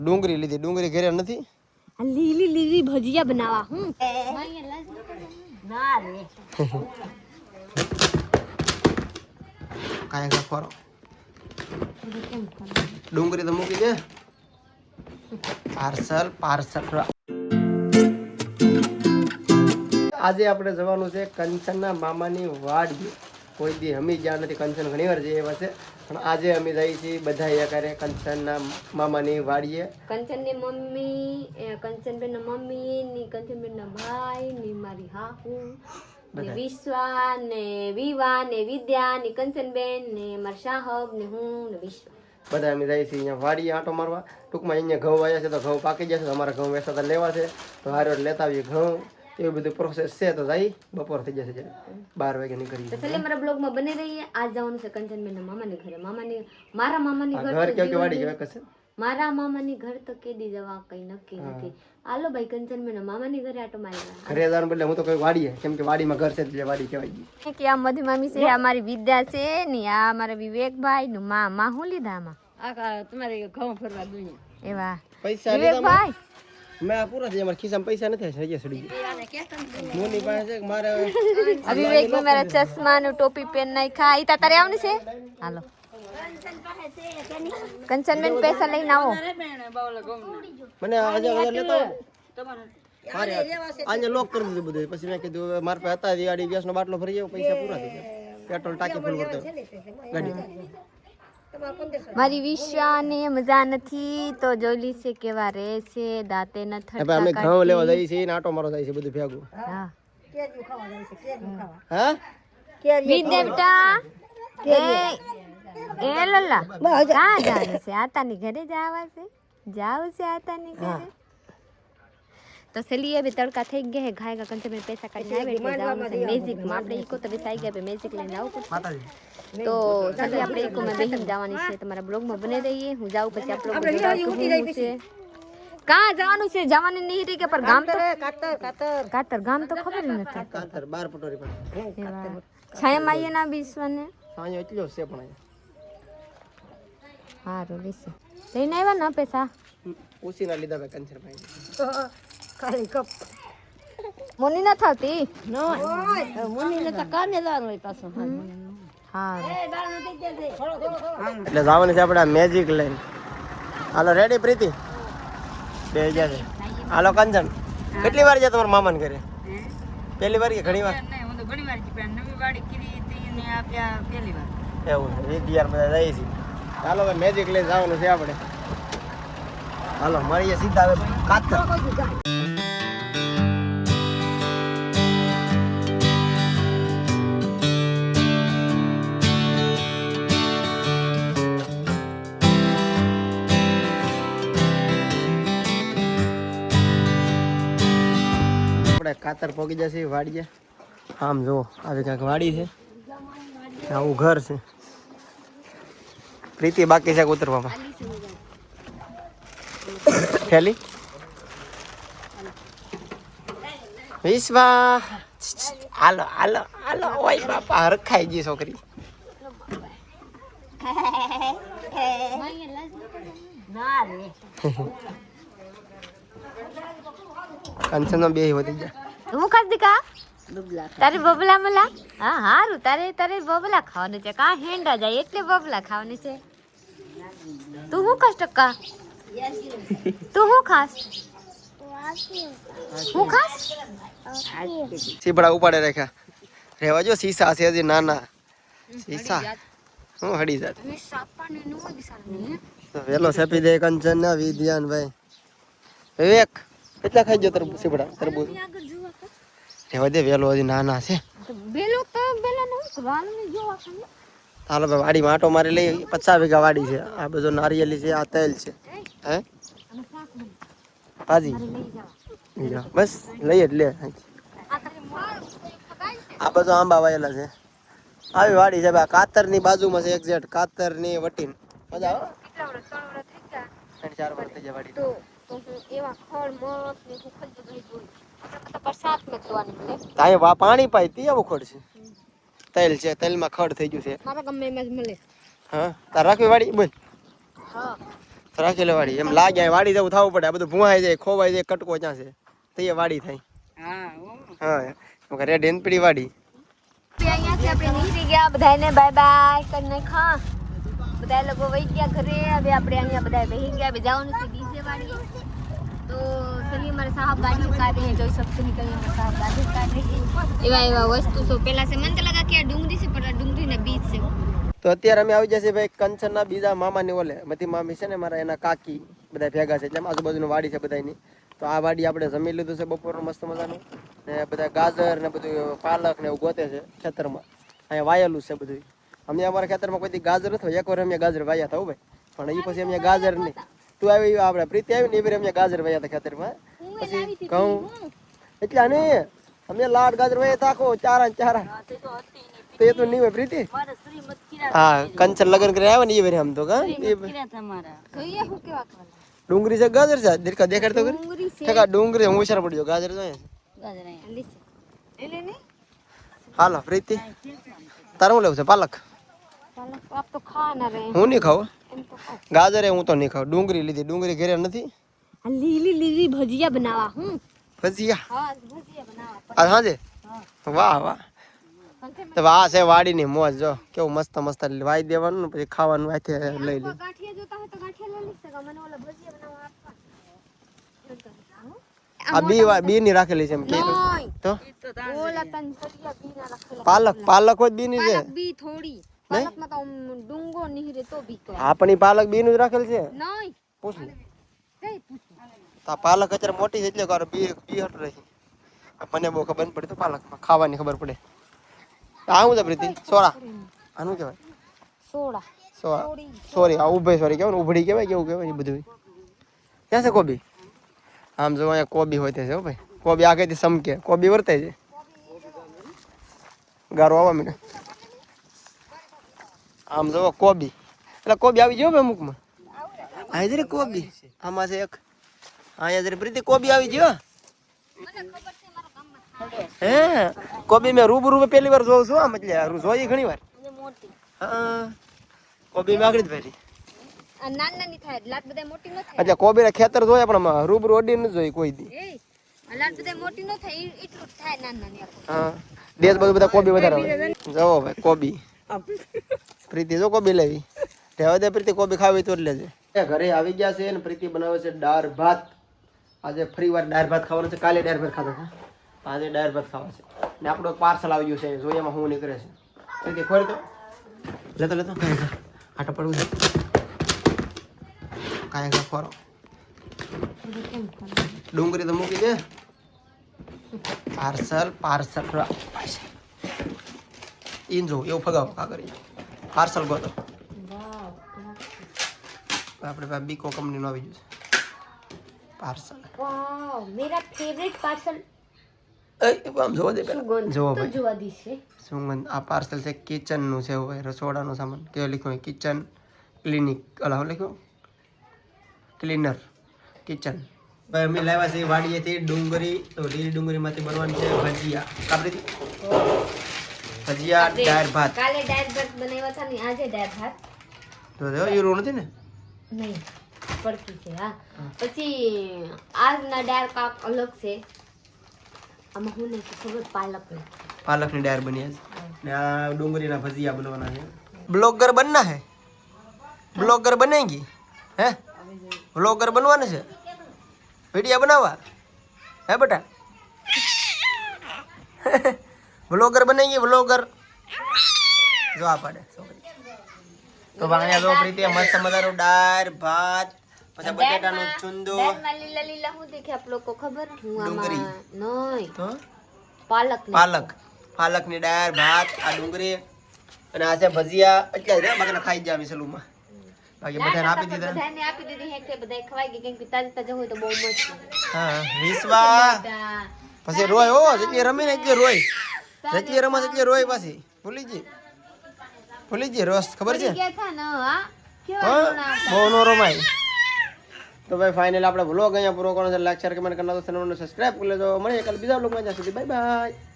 ડુંગળી લીધી. ડુંગળી ઘરે નથી. લીલી લીલી ભજીયા બનાવવા હું ના રે કાંઈ ખરો ડુંગળી તો મૂકી દે. પાર્સલ આજે આપણે જવાનું છે કંચનના મામાની વાડી. કોઈ દી અમે જ્યાં નથી. કંચન ઘણી વાર જઈએ એવા છે, પણ આજે અમે જઈએ છીએ બધા એકારે કંચનના મામાની વાડીએ. કંચનની મમ્મી, કંચનબેનના મમ્મી ની, કંચનબેનના ભાઈ ની, મારી હાહુ ને, વિશ્વા ને, વિવા ને, વિદ્યા ને, કંચનબેન ને, મારા સાહબ ને, હું ને વિશ્વા બધા અમે જઈએ છીએ અહીંયા વાડીએ આંટો મારવા. ટૂંકમાં અહીંયા ઘઉં આવ્યા છે તો ઘઉં પાકી જશે. અમારા ઘઉં વેચાતા લેવા છે તો હારે લેતા આવીએ ઘઉં. એવું બધું પ્રોસેસ છે તો જઈ બપોર થઈ જશે. 12 વાગે નીકળી તો ચલે મારા બ્લોગમાં બને રહીએ. આજ જવાનું છે કંચનબેનના મામાની ઘરે. મારા મામાની ઘર કેવું વાડી કહેવાય કશે. મારા મામાની ઘર તો કેદી જવા કઈ નક્કી નથી. હાલો ભાઈ કંચનબેનના મામાની ઘરે આટો માર્યા. ઘરે જવાનું બદલે હું તો કઈ વાડીએ, કેમ કે વાડીમાં ઘર છે એટલે વાડી કહેવાય. કે આ મધી મામી છે, આ મારી વિદ્યા છે ને, આ મારા વિવેકભાઈ નું માં હું લીધા આમાં. આ તમારે ઘઉં ફરવા દુનિયા એવા પૈસા વિવેકભાઈ મેં પૂરા થઈ મારા ખિસ્સામાં પૈસા નથી. સહી સડી મોની પાસે છે મારે. વિવેકભાઈ મારા ચશ્મા ને ટોપી પહેન નાખ્યા. ઈ તારે આવની છે. હાલો કંચનબેન પૈસા લઈને આવો. મને 1000 લેતો મારે આજે લોક કરી દીધું બધું. પછી મેં કીધું મારા પાસે હતા દિવાળી ગેસનો બાટલો ભરી ગયો. પૈસા પૂરા થઈ ગયા. પેટ્રોલ ટાંકી ફૂલ કરતો ગાડી. મારી વિશ્વા ને મજા નથી તો જોઈલી છે કેવા રે છે. દાંતે ન થતા. અમે ઘઉં લેવા જઈએ છીએ ને આટો મારો જાય છે બધું ભેગું. હા હા વિદ્યા બેટા એ લલ્લા ક્યાં જાને છે? આતાની ઘરે જવા છે. જાવ છે આતાની ઘરે. તો ચलिए अभी तड़का થઈ ગયા है. घाय का कंचे में पैसा काटने आवे એટલે જવાનું છે મેજિક માં. આપણે ઈકો તો બેસાઈ ગયા. હવે મેજિક લઈને આવું પડશે. તો ચलिए આપણે ઈકો માં બેહીને જવાની છે. તમારા બ્લોગ માં બને રહીએ. હું જાઉં પછી આપણો છે કાં જવાનું છે. જવાની નહીં રહી કે પર ગામ તો કાતર ગામ તો ખબર નથી. કાતર 12 પટોરી પર છાયા માઈએ ના વિશ્વને સાંજે એટલો છે પણ હારું લીસે લઈને આવ્યા ના પૈસા ઉસી ના લીધા ભાઈ કંચરભાઈ. ખાલી કપ મોની ના થતી નો મોની ને તો કામે જવાનું હોય પાછો. હા એટલે જવાનું છે આપણે મેજિક લઈને. હાલો રેડી પ્રીતિ? 2000 હાલો કંચન. કેટલી વાર જાય તમારા મામાને ઘરે? પહેલી વાર કે ઘણી વાર? હું તો ઘણી વાર નવી વાડી કરી હતી ને આપ્યા પહેલી વાર. એવું છે. વિદ્યાર બધા જઈએ છીએ. હાલો હવે મેજિક લઈને જવાનું છે આપણે. હાલો મળીએ સીધા હવે કાતર. આપણે કાતર પોગી જશે વાડીએ. આમ જો આવી કાંઈક વાડી છે. આવું ઘર છે. પ્રીતિ બાકી છે ઉતરવામાં. થેલી વિશ્વા હાલો હાલો હાલો. ઓય બાપા હરખાઈ ગઈ છોકરી. કંચન બે વધી ગયા. હું ખાસ દીકા તારે બબલા મલા. હા હારું તારે બબલા ખાવાનું છે. કા હેંડા જાય એટલે બબલા ખાવાની છે. તું હું ખાસ ટક્કા? તું હું ખાસ? હું ખાસ? સીપડા ઉપાડે રાખ્યા. રેવા જો સીસા છે હજી નાના સીસા. હું હડી જાત વેલો સેપી દે કંચન ના વિદ્યાન ભાઈ. વિવેક કેટલા ખાઈ ગયો તરબૂચ? સીપડા તરબૂચ રેવા દે. વેલો હજી નાના છે. હાલો ભાઈ વાડીમાં આટો મારી લઈ. 50 વીઘા વાડી છે. આ બધું નારિયેલી છે. આ તેલ છે. હે હાજી બસ લઈએ જ લે. આ બધું આંબા વાયેલા છે. આવી વાડી છે. કાતર ની બાજુમાં છે એક્ઝેક્ટ. કાતર ની વટીન મજા આવે. 3-4 વાર થઈ જાય વાડી. પાણી પાય તી આવું ખડ છે. તેલ છે. તેલમાં ખડ થઈ ગયું છે. મારા ગમે એમ જ મળે. હા તાર રાખવી વાડી બોલ. હા રાખેલી વાડી એમ લાગે વાડી જવું થવું પડે આ બધું ભૂવાઈ જાય ખોવાઈ જાય કટકો ક્યાં છે તો એ વાડી થાય હા રેડ એનપીડી વાડી અહીંયાથી આપણે નીકળી ગયા બધાને બાય બાય કરી નાખા બધા લોકો વહી ગયા ઘરે હવે આપણે અહીંયા બધા વહી ગયા હવે જવાનું છે ડીજે વાળી તો ચલીએ મારે સાહેબ ગાડી કાઢે જોઈ શકते हैं कहीं हमारे साहब गाड़ी काट रहे एवा वस्तु सो पहला से मन तो लगा कि डूंगरी से पर डूंगरी ने बीच से તો અત્યારે અમે આવી જશે ભાઈ કંચનના બીજા મામાની ઓલે બધી મામી છે ને મારા એના કાકી બધા ભેગા છે એટલે આજુબાજુની વાડી છે બધાની તો આ વાડી આપણે જમી લીધું છે બપોરનું મસ્ત મજાનું ને બધા ગાજર ને બધું પાલક ને એવું ગોતે છે ખેતરમાં અહીંયા વાયેલું છે બધું અમે અમારા ખેતરમાં કોઈ ગાજર નથી એક વાર અમે ગાજર વાયા હતા ભાઈ પણ એ પછી અમે ગાજર નહીં તું આવી આપણે પ્રીતિ આવી ને એ વાર અમે ગાજર વાયા હતા ખેતરમાં પછી ઘઉં એટલે નહીં અમે લાડ ગાજર વાયા આખો ચારા તો એ તો નહીં હોય પ્રીતિ હા કંચન લગન કરી આવે ને એ વાર આમ તો કા ડુંગરી છે ગાજર છે દેખા દેખાડ તો કરી ડુંગરી હું હોશિયાર પડ્યો ગાજર જોઈએ હાલો પ્રીતિ તારે હું લેવું છે પાલક હું નહીં ખાવ ગાજર હું તો નહીં ખાવ ડુંગળી લીધી ડુંગળી ઘરે નથી લીલી લીલી ભજીયા બનાવવા ભજીયા હા ભજીયા બનાવવા હાજે વાહ વાહ તો આ છે વાડીની મોજ જો કેવું મસ્ત મસ્ત વાઈ દેવાનું પછી ખાવાનું આથી લઈ લે ગાંઠિયા જોતા હોય તો ગાંઠિયા લઈ લેશે મને ઓલા ભજીયા બનાવવા આપવા આ બી ની રાખેલી છે એમ કે તો ઓલા તન ભજીયા બી ના રાખેલા પાલક હોય બી ની છે બી થોડી પાલકમાં તો ડુંગો નહીં રે તો બી તો આપણી પાલક બી નું જ રાખેલ છે નહીં પૂછ લે તા પાલક અત્યારે મોટી છે એટલે કરો બી હટ રહી મને બહુ ખબર ન પડી તો પાલકમાં ખાવાની ખબર પડે આ હું છે પ્રીતિ સોરા આનું કહેવાય સોરા સોરી આ ઉભે સોરી કેવું ઉભડી કહેવાય કેવું કહેવાય એ બધું ક્યાં છે કોબી આમ જો અહીંયા કોબી હોય છે ભાઈ કોબી આગળથી સમકે કોબી વર્તાય છે ગારો આવવા મીને આમ જો કોબી એટલે કોબી આવી ગયો ભાઈ મુખમાં આ જરી કોબી આમાં છે એક અહીંયા જરી પ્રીતિ કોબી આવી ગયો હે કોબી મેં રૂબરૂ પહેલી વાર જોઉં છું આમ એટલે જોઈ ઘણી વાર હા કોબી મેં આગળ જ ભરી નાની થાય લાત બધા મોટી ન થાય એટલે કોબી ના ખેતર જોયા પણ રૂબરૂ અડી ન જોઈ કોઈ દી લાત બધા મોટી ન થાય એટલું થાય નાની હા દેશ બધું બધા કોબી વધારે જવો ભાઈ કોબી પ્રીતિ જો કોબી લેવી રહેવા દે પ્રીતિ કોબી ખાવી તો જ લેજે ઘરે આવી ગયા છે ને પ્રીતિ બનાવે છે દાળ ભાત આજે ફરી વાર દાળ ભાત ખાવાનું છે કાલે દાળ ભાત ખાધા હતા આજે દાળ ભાત ખાવા છે ને આપણું પાર્સલ આવી ગયું છે જોઈએ એમાં હું નીકળે છે પ્રીતિ ખોલ તો લેતો આટા પડવું છે કાંઈ ખોરો ડુંગળી તો મૂકી દે પાર્સલ ઈન જો એવું ફગાવો કા કરી પાર્સલ ગોતો આપણે બીકો કંપનીનું આવી ગયું છે પાર્સલ વાવ મેરા ફેવરેટ પાર્સલ આમ જોવા દે પેલા જોવો ભાઈ જોવા દીશે સુગંધ આ પાર્સલ છે કિચનનું છે ભાઈ રસોડાનો સામાન કેવો લખ્યું હોય કિચન ક્લિનિક અલા લખ્યું ક્લીનર કિચન ભાઈ અમે લાવ્યા છે વાડીએથી ડુંગળી તો લીલી ડુંગળીમાંથી બનવાની છે ભજીયા કાપડી ભજીયા દાળ ભાત કાલે દાળ ભાત બનાવ્યા હતા ને આજે દાળ ભાત તો યુરો નથી ને નહીં પડકી છે હા પછી આજના દાળ કાપ અલગ છે આમાં હું નહીં ખબર પાલકની દાળ બની આજ ને આ ડુંગળીના ભજીયા બનવાના છે બ્લોગર બનના હે બ્લોગર બનેગી હે વ્લોગર બનવાનું છે વિડીયો બનાવવા હે બેટા વ્લોગર બનેગી વ્લોગર જો આ પાડે તો અહીંયા જો પ્રીતિ મસ્ત મજાનું દાળ ભાત પછી બટેટાનું ચુંદો દાળમાં લીલા લીલા હું દેખે આપ લોકો ખબર હું ડુંગળી નહીં તો પાલકની દાળ ભાત આ ડુંગળી અને આ છે ભજીયા એટલે બાકી ખાઈ જાય મિસલુમાં બાકી બધાને આપી દીધા બધાને આપી દીધી હે કે બધાય ખવાઈ ગઈ કેમ કે તાજી તાજા હોય તો બહુ મસ્ત હા વિશ્વા પછી રોય હો જેટલી રમીને એટલે રોય જેટલી રમત એટલે રોય પાછી ભૂલી જી રોસ ખબર છે કે થા ન હા કેવા બહુ નો રમાય તો ભાઈ ફાઇનલ આપણે વ્લોગ અહીંયા પૂરો કરવાનો છે લાઈક શેર કમેન્ટ કરવાનો છે સબસ્ક્રાઇબ કરી લેજો મળીએ કાલે બીજા વ્લોગમાં જ્યાં સુધી બાય બાય